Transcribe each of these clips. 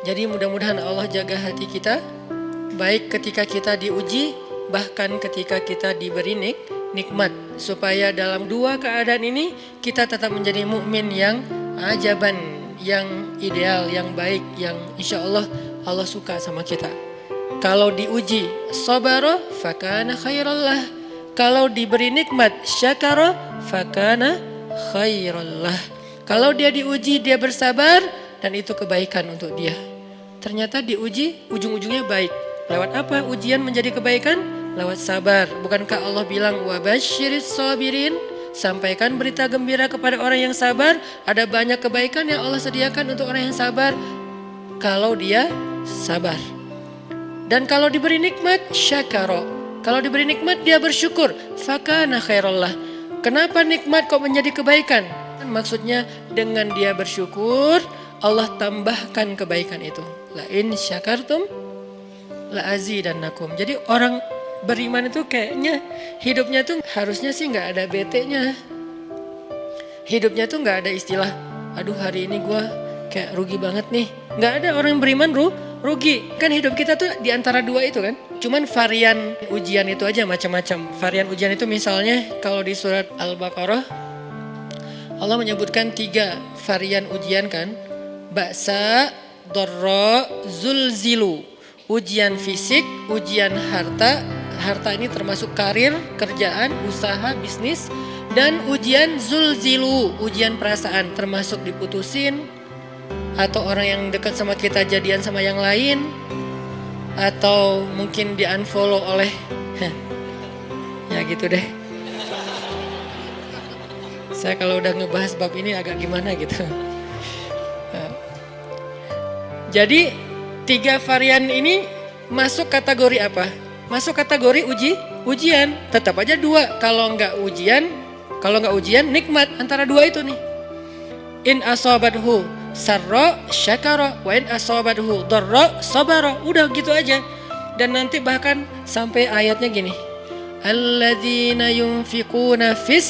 Jadi mudah-mudahan Allah jaga hati kita, baik ketika kita diuji, bahkan ketika kita diberi nikmat, supaya dalam dua keadaan ini kita tetap menjadi mukmin yang ajaban, yang ideal, yang baik, yang insya Allah Allah suka sama kita. Kalau diuji sabara fakana khairallah, kalau diberi nikmat syakara fakana khairallah. Kalau dia diuji dia bersabar dan itu kebaikan untuk dia. Ternyata diuji ujung-ujungnya baik. Lewat apa ujian menjadi kebaikan? Lewat sabar. Bukankah Allah bilang wabasyiris sabirin? Sampaikan berita gembira kepada orang yang sabar. Ada banyak kebaikan yang Allah sediakan untuk orang yang sabar kalau dia sabar. Dan kalau diberi nikmat syakara. Kalau diberi nikmat dia bersyukur. Fakana khairallah. Kenapa nikmat kok menjadi kebaikan? Maksudnya dengan dia bersyukur Allah tambahkan kebaikan itu. La in syakartum la azidannakum. Jadi orang beriman itu kayaknya hidupnya tuh harusnya sih nggak ada bete-nya. Hidupnya tuh nggak ada istilah, aduh hari ini gue kayak rugi banget nih. Nggak ada orang yang beriman rugi. Kan hidup kita tuh di antara dua itu kan. Cuman varian ujian itu aja macam-macam. Varian ujian itu misalnya kalau di surat Al-Baqarah Allah menyebutkan 3 varian ujian kan. Ba'sa, dharra, zulzilu. Ujian fisik, ujian harta. Harta ini termasuk karir, kerjaan, usaha, bisnis. Dan ujian zulzilu, ujian perasaan termasuk diputusin. Atau orang yang dekat sama kita jadian sama yang lain. Atau mungkin di unfollow oleh ya gitu deh. Saya kalau udah ngebahas bab ini agak gimana gitu. Jadi 3 varian ini masuk kategori apa? Masuk kategori ujian. Tetap aja 2. Kalau nggak ujian nikmat, antara 2 itu nih. In asabathu sarra syakara wa in asabathu dharra sabara. Udah gitu aja. Dan nanti bahkan sampai ayatnya gini. Alladzina yunfiquna fis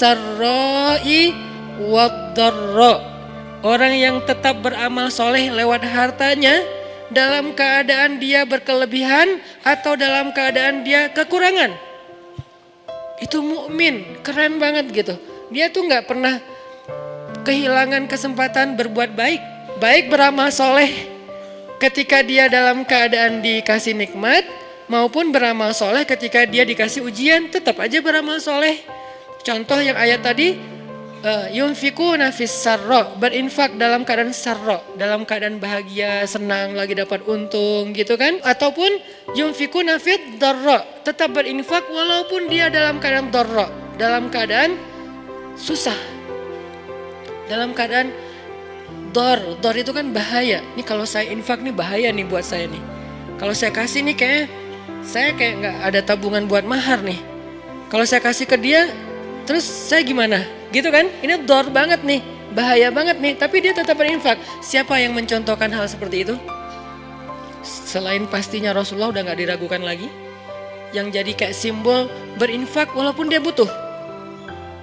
sarra'i wad dharra. Orang yang tetap beramal soleh lewat hartanya dalam keadaan dia berkelebihan atau dalam keadaan dia kekurangan. Itu mukmin, keren banget gitu. Dia tuh nggak pernah kehilangan kesempatan berbuat baik. Baik beramal soleh ketika dia dalam keadaan dikasih nikmat maupun beramal soleh ketika dia dikasih ujian, tetap aja beramal soleh. Contoh yang ayat tadi, yunfikuna fis sarra, berinfak dalam keadaan sarra, dalam keadaan bahagia, senang, lagi dapat untung gitu kan. Ataupun yunfikuna fid dharra, tetap berinfak walaupun dia dalam keadaan dharra, dalam keadaan susah. Dalam keadaan dor itu kan bahaya. Ini kalau saya infak nih bahaya nih buat saya nih. Kalau saya kasih nih saya kayak nggak ada tabungan buat mahar nih. Kalau saya kasih ke dia, terus saya gimana? Gitu kan? Ini dor banget nih, bahaya banget nih. Tapi dia tetap berinfak. Siapa yang mencontohkan hal seperti itu? Selain pastinya Rasulullah udah nggak diragukan lagi. Yang jadi kayak simbol berinfak walaupun dia butuh.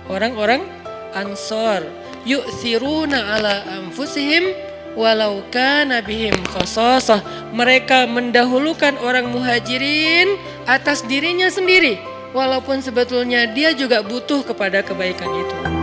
Orang-orang Ansor, yu'thiruna ala anfusihim walau kana bihim khasasah. Mereka mendahulukan orang muhajirin atas dirinya sendiri. Walaupun sebetulnya dia juga butuh kepada kebaikan itu.